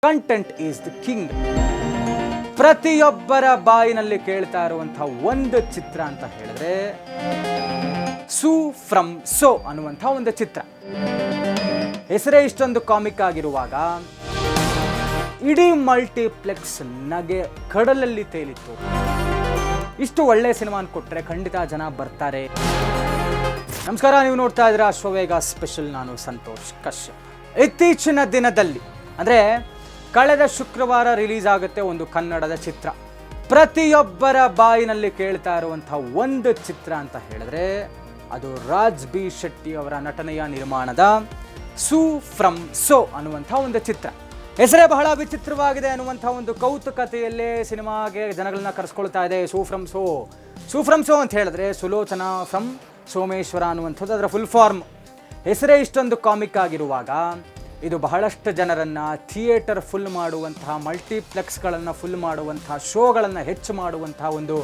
Content is the king. ಪ್ರತಿಯೊಬ್ಬರ ಬಾಯಿನಲ್ಲಿ ಕೇಳ್ತಾ ಇರುವಂತಹ ಒಂದು ಚಿತ್ರ ಅಂತ ಹೇಳಿದ್ರೆ ಸೂ ಫ್ರಮ್ ಸೋ ಅನ್ನುವಂಥ ಒಂದು ಚಿತ್ರ. ಹೆಸರೇ ಇಷ್ಟೊಂದು ಕಾಮಿಕ್ ಆಗಿರುವಾಗ ಇಡೀ ಮಲ್ಟಿಪ್ಲೆಕ್ಸ್ ನಗೆ ಕಡಲಲ್ಲಿ ತೇಲಿತ್ತು. ಇಷ್ಟು ಒಳ್ಳೆ ಸಿನಿಮಾ ಕೊಟ್ಟರೆ ಖಂಡಿತ ಜನ ಬರ್ತಾರೆ. ನಮಸ್ಕಾರ, ನೀವು ನೋಡ್ತಾ ಇದ್ದೀರಾ ಅಶ್ವವೇಗ ಸ್ಪೆಷಲ್. ನಾನು ಸಂತೋಷ್ ಕಶ್ಯಪ್. ಇತ್ತೀಚಿನ ದಿನದಲ್ಲಿ ಅಂದರೆ ಕಳೆದ ಶುಕ್ರವಾರ ರಿಲೀಸ್ ಆಗುತ್ತೆ ಒಂದು ಕನ್ನಡದ ಚಿತ್ರ. ಪ್ರತಿಯೊಬ್ಬರ ಬಾಯಿನಲ್ಲಿ ಕೇಳ್ತಾ ಇರುವಂಥ ಒಂದು ಚಿತ್ರ ಅಂತ ಹೇಳಿದ್ರೆ ಅದು ರಾಜ್ ಬಿ ಶೆಟ್ಟಿ ಅವರ ನಟನೆಯ ನಿರ್ಮಾಣದ ಸೂ ಫ್ರಮ್ ಸೋ ಅನ್ನುವಂಥ ಒಂದು ಚಿತ್ರ. ಹೆಸರೇ ಬಹಳ ವಿಚಿತ್ರವಾಗಿದೆ ಅನ್ನುವಂಥ ಒಂದು ಕೌತುಕತೆಯಲ್ಲೇ ಸಿನಿಮಾಗೆ ಜನಗಳನ್ನ ಕರೆಸ್ಕೊಳ್ತಾ ಇದೆ. ಸೂ ಫ್ರಮ್ ಸೋ, ಸೂ ಫ್ರಮ್ ಸೋ ಅಂತ ಹೇಳಿದ್ರೆ ಸುಲೋಚನಾ ಫ್ರಮ್ ಸೋಮೇಶ್ವರ ಅನ್ನುವಂಥದ್ದು ಅದರ ಫುಲ್ ಫಾರ್ಮ್. ಹೆಸರೇ ಇಷ್ಟೊಂದು ಕಾಮಿಕ್ ಆಗಿರುವಾಗ ಇದು ಬಹಳಷ್ಟು ಜನರನ್ನು ಥಿಯೇಟರ್ ಫುಲ್ ಮಾಡುವಂತಹ, ಮಲ್ಟಿಪ್ಲೆಕ್ಸ್ಗಳನ್ನು ಫುಲ್ ಮಾಡುವಂತಹ, ಶೋಗಳನ್ನು ಹೆಚ್ಚು ಮಾಡುವಂತಹ ಒಂದು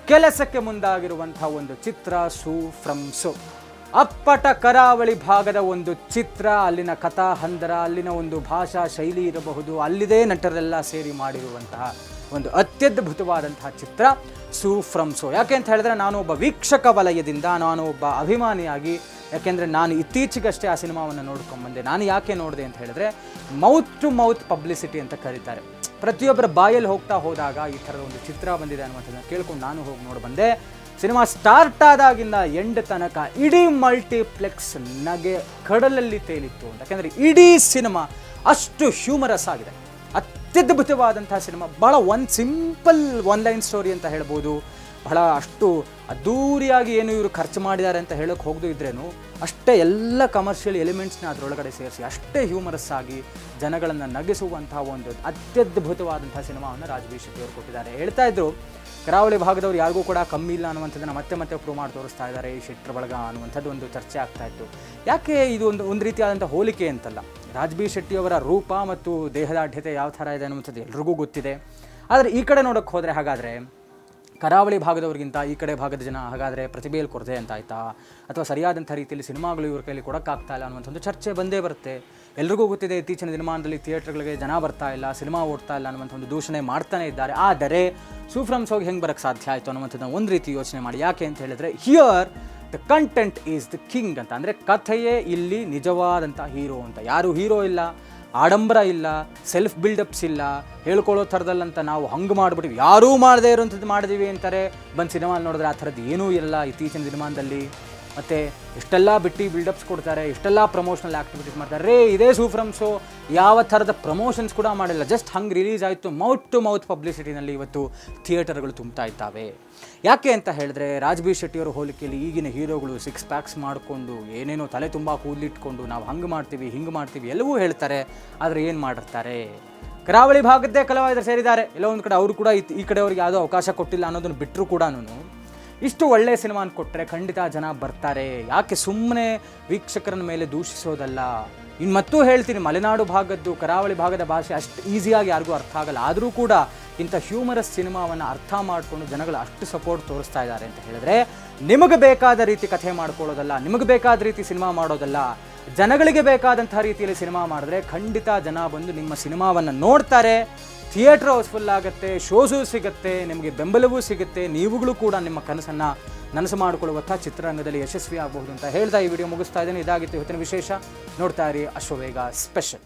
ಕೆಲಸಕ್ಕೆ ಮುಂದಾಗಿರುವಂಥ ಒಂದು ಚಿತ್ರ ಸೂ ಫ್ರಮ್ ಸೋ. ಅಪ್ಪಟ ಕರಾವಳಿ ಭಾಗದ ಒಂದು ಚಿತ್ರ. ಅಲ್ಲಿನ ಕಥಾ ಹಂದರ, ಅಲ್ಲಿನ ಒಂದು ಭಾಷಾ ಶೈಲಿ ಇರಬಹುದು, ಅಲ್ಲಿದೇ ನಟರೆಲ್ಲ ಸೇರಿ ಮಾಡಿರುವಂತಹ ಒಂದು ಅತ್ಯದ್ಭುತವಾದಂತಹ ಚಿತ್ರ ಸೂ ಫ್ರಮ್ ಸೋ. ಯಾಕೆ ಅಂತ ಹೇಳಿದ್ರೆ ನಾನು ಒಬ್ಬ ವೀಕ್ಷಕ ವಲಯದಿಂದ, ನಾನು ಒಬ್ಬ ಅಭಿಮಾನಿಯಾಗಿ, ಯಾಕೆಂದರೆ ನಾನು ಇತ್ತೀಚೆಗಷ್ಟೇ ಆ ಸಿನಿಮಾವನ್ನು ನೋಡ್ಕೊಂಡ್ಬಂದೆ. ನಾನು ಯಾಕೆ ನೋಡಿದೆ ಅಂತ ಹೇಳಿದ್ರೆ ಮೌತ್ ಟು ಮೌತ್ ಪಬ್ಲಿಸಿಟಿ ಅಂತ ಕರೀತಾರೆ. ಪ್ರತಿಯೊಬ್ಬರ ಬಾಯಲ್ಲಿ ಹೋಗ್ತಾ ಹೋದಾಗ ಈ ಥರದ ಒಂದು ಚಿತ್ರ ಬಂದಿದೆ ಅನ್ನುವಂಥದ್ದನ್ನು ಕೇಳ್ಕೊಂಡು ನಾನು ಹೋಗಿ ನೋಡಿ ಬಂದೆ. ಸಿನಿಮಾ ಸ್ಟಾರ್ಟ್ ಆದಾಗಿಂದ ಎಂಡ್ ತನಕ ಇಡೀ ಮಲ್ಟಿಪ್ಲೆಕ್ಸ್ ನಗೆ ಕಡಲಲ್ಲಿ ತೇಲಿತ್ತು. ಯಾಕೆಂದರೆ ಇಡೀ ಸಿನಿಮಾ ಅಷ್ಟು ಹ್ಯೂಮರಸ್ ಆಗಿದೆ. ಅತ್ಯದ್ಭುತವಾದಂಥ ಸಿನಿಮಾ. ಬಹಳ ಒಂದು ಸಿಂಪಲ್ ಒನ್ ಲೈನ್ ಸ್ಟೋರಿ ಅಂತ ಹೇಳ್ಬೋದು. ಬಹಳ ಅಷ್ಟು ಅದ್ದೂರಿಯಾಗಿ ಏನು ಇವರು ಖರ್ಚು ಮಾಡಿದ್ದಾರೆ ಅಂತ ಹೇಳೋಕ್ಕೆ ಹೋಗದು ಇದ್ರೇನು ಅಷ್ಟೇ ಎಲ್ಲ ಕಮರ್ಷಿಯಲ್ ಎಲಿಮೆಂಟ್ಸ್ನ ಅದರೊಳಗಡೆ ಸೇರಿಸಿ ಅಷ್ಟೇ ಹ್ಯೂಮರಸ್ ಆಗಿ ಜನಗಳನ್ನು ನಗಿಸುವಂಥ ಒಂದು ಅತ್ಯದ್ಭುತವಾದಂಥ ಸಿನಿಮಾವನ್ನು ರಾಜ್ ಬಿ ಶೆಟ್ಟಿ ಅವರು ಕೊಟ್ಟಿದ್ದಾರೆ. ಹೇಳ್ತಾ ಇದ್ರು ಕರಾವಳಿ ಭಾಗದವ್ರು ಯಾರಿಗೂ ಕೂಡ ಕಮ್ಮಿ ಇಲ್ಲ ಅನ್ನುವಂಥದ್ದನ್ನು ಮತ್ತೆ ಮತ್ತೆ ಪ್ರೂವ್ ಮಾಡಿ ತೋರಿಸ್ತಾ ಇದ್ದಾರೆ ಈ ಶೆಟ್ರ್ ಬಳಗ ಅನ್ನುವಂಥದ್ದು ಒಂದು ಚರ್ಚೆ ಆಗ್ತಾ ಇತ್ತು. ಯಾಕೆ ಇದು ಒಂದು ರೀತಿಯಾದಂಥ ಹೋಲಿಕೆ ಅಂತಲ್ಲ. ರಾಜ್ ಬಿ ಶೆಟ್ಟಿಯವರ ರೂಪ ಮತ್ತು ದೇಹದಾಢ್ಯತೆ ಯಾವ ಥರ ಇದೆ ಅನ್ನುವಂಥದ್ದು ಎಲ್ರಿಗೂ ಗೊತ್ತಿದೆ. ಆದರೆ ಈ ಕಡೆ ನೋಡೋಕ್ಕೆ ಹೋದರೆ ಹಾಗಾದರೆ ಕರಾವಳಿ ಭಾಗದವ್ರಿಗಿಂತ ಈ ಕಡೆ ಭಾಗದ ಜನ ಹಾಗಾದರೆ ಪ್ರತಿಭೆಯಲ್ಲಿ ಕೊರತೆ ಅಂತ ಆಯಿತಾ, ಅಥವಾ ಸರಿಯಾದಂಥ ರೀತಿಯಲ್ಲಿ ಸಿನಿಮಾಗಳು ಇವ್ರ ಕೈಲಿ ಕೊಡೋಕ್ಕಾಗ್ತಾ ಇಲ್ಲ ಅನ್ನುವಂಥ ಒಂದು ಚರ್ಚೆ ಬಂದೇ ಬರುತ್ತೆ. ಎಲ್ರಿಗೂ ಗೊತ್ತಿದೆ ಇತ್ತೀಚಿನ ದಿನಮಾನದಲ್ಲಿ ಥಿಯೇಟರ್ಗಳಿಗೆ ಜನ ಬರ್ತಾ ಇಲ್ಲ, ಸಿನಿಮಾ ಓಡ್ತಾ ಇಲ್ಲ ಅನ್ನುವಂಥ ಒಂದು ದೂಷಣೆ ಮಾಡ್ತಾನೆ ಇದ್ದಾರೆ. ಆದರೆ ಸೂ ಫ್ರಮ್ ಸೋಗೆ ಹೆಂಗೆ ಬರೋಕ್ಕೆ ಸಾಧ್ಯ ಆಯಿತು ಅನ್ನುವಂಥದ್ದನ್ನ ಒಂದು ರೀತಿ ಯೋಚನೆ ಮಾಡಿ. ಯಾಕೆ ಅಂತ ಹೇಳಿದ್ರೆ here the content is the king ಅಂತ. ಅಂದರೆ ಕಥೆಯೇ ಇಲ್ಲಿ ನಿಜವಾದಂಥ ಹೀರೋ ಅಂತ. ಯಾರು ಹೀರೋ ಇಲ್ಲ, ಆಡಂಬರ ಇಲ್ಲ, ಸೆಲ್ಫ್ ಬಿಲ್ಡಪ್ಸ್ ಇಲ್ಲ, ಹೇಳ್ಕೊಳ್ಳೋ ಥರದಲ್ಲಂತ ನಾವು ಹಂಗೆ ಮಾಡಿಬಿಟ್ಟಿವಿ, ಯಾರೂ ಮಾಡದೇ ಇರೋಂಥದ್ದು ಮಾಡಿದೀವಿ ಅಂತಾರೆ. ಬಂದು ಸಿನಿಮಾ ನೋಡಿದ್ರೆ ಆ ಥರದ್ದು ಏನೂ ಇಲ್ಲ ಇತ್ತೀಚಿನ ದಿನಮಾನದಲ್ಲಿ. ಮತ್ತು ಎಷ್ಟೆಲ್ಲ ಬಿಟ್ಟು ಬಿಲ್ಡಪ್ಸ್ ಕೊಡ್ತಾರೆ, ಎಷ್ಟೆಲ್ಲ ಪ್ರಮೋಷನಲ್ ಆ್ಯಕ್ಟಿವಿಟೀಸ್ ಮಾಡ್ತಾರೆ. ಇದೇ ಸೂ ಫ್ರಮ್ ಸೋ ಯಾವ ಥರದ ಪ್ರಮೋಷನ್ಸ್ ಕೂಡ ಮಾಡಿಲ್ಲ. ಜಸ್ಟ್ ಹಂಗೆ ರಿಲೀಸ್ ಆಯಿತು. ಮೌತ್ ಟು ಮೌತ್ ಪಬ್ಲಿಸಿಟಿನಲ್ಲಿ ಇವತ್ತು ಥಿಯೇಟರ್ಗಳು ತುಂಬ್ತಾ ಇದ್ದಾವೆ. ಯಾಕೆ ಅಂತ ಹೇಳಿದ್ರೆ ರಾಜ್ ಬಿ ಶೆಟ್ಟಿಯವರ ಹೋಲಿಕೆಯಲ್ಲಿ ಈಗಿನ ಹೀರೋಗಳು ಸಿಕ್ಸ್ ಪ್ಯಾಕ್ಸ್ ಮಾಡಿಕೊಂಡು ಏನೇನೋ ತಲೆ ತುಂಬ ಕೂದಲಿಟ್ಕೊಂಡು ನಾವು ಹಂಗೆ ಮಾಡ್ತೀವಿ, ಹಿಂಗೆ ಮಾಡ್ತೀವಿ ಎಲ್ಲವೂ ಹೇಳ್ತಾರೆ. ಆದರೆ ಏನು ಮಾಡಿರ್ತಾರೆ? ಕರಾವಳಿ ಭಾಗದ್ದೇ ಕಲಾವಿದರು ಸೇರಿದ್ದಾರೆ. ಎಲ್ಲೋ ಒಂದು ಕಡೆ ಅವರು ಕೂಡ ಈ ಕಡೆಯವ್ರಿಗೆ ಯಾವುದೋ ಅವಕಾಶ ಕೊಟ್ಟಿಲ್ಲ ಅನ್ನೋದನ್ನು ಬಿಟ್ಟರು ಕೂಡ ಇಷ್ಟು ಒಳ್ಳೆಯ ಸಿನಿಮಾ ಕೊಟ್ಟರೆ ಖಂಡಿತ ಜನ ಬರ್ತಾರೆ. ಯಾಕೆ ಸುಮ್ಮನೆ ವೀಕ್ಷಕರ ಮೇಲೆ ದೂಷಿಸೋದಲ್ಲ. ಇನ್ನು ಮತ್ತೂ ಹೇಳ್ತೀನಿ, ಮಲೆನಾಡು ಭಾಗದ್ದು, ಕರಾವಳಿ ಭಾಗದ ಭಾಷೆ ಅಷ್ಟು ಈಸಿಯಾಗಿ ಯಾರಿಗೂ ಅರ್ಥ ಆಗಲ್ಲ. ಆದರೂ ಕೂಡ ಇಂಥ ಹ್ಯೂಮರಸ್ ಸಿನಿಮಾವನ್ನು ಅರ್ಥ ಮಾಡಿಕೊಂಡು ಜನಗಳು ಅಷ್ಟು ಸಪೋರ್ಟ್ ತೋರಿಸ್ತಾ ಇದ್ದಾರೆ ಅಂತ ಹೇಳಿದ್ರೆ ನಿಮಗೆ ಬೇಕಾದ ರೀತಿ ಕಥೆ ಮಾಡ್ಕೊಳ್ಳೋದಲ್ಲ, ನಿಮಗೆ ಬೇಕಾದ ರೀತಿ ಸಿನಿಮಾ ಮಾಡೋದಲ್ಲ, ಜನಗಳಿಗೆ ಬೇಕಾದಂಥ ರೀತಿಯಲ್ಲಿ ಸಿನಿಮಾ ಮಾಡಿದ್ರೆ ಖಂಡಿತ ಜನ ಬಂದು ನಿಮ್ಮ ಸಿನಿಮಾವನ್ನು ನೋಡ್ತಾರೆ. ಥಿಯೇಟರ್ ಹೌಸ್ಫುಲ್ ಆಗುತ್ತೆ, ಶೋಸು ಸಿಗುತ್ತೆ, ನಿಮಗೆ ಬೆಂಬಲವೂ ಸಿಗುತ್ತೆ. ನೀವುಗಳು ಕೂಡ ನಿಮ್ಮ ಕನಸನ್ನು ನನಸು ಮಾಡಿಕೊಳ್ಳುವಂಥ ಚಿತ್ರರಂಗದಲ್ಲಿ ಯಶಸ್ವಿ ಆಗಬಹುದು ಅಂತ ಹೇಳ್ತಾ ಈ ವಿಡಿಯೋ ಮುಗಿಸ್ತಾ ಇದ್ದೇನೆ. ಇದಾಗಿತ್ತು ಇವತ್ತಿನ ವಿಶೇಷ. ನೋಡ್ತಾ ಇರಿ ಅಶ್ವವೇಗ ಸ್ಪೆಷಲ್.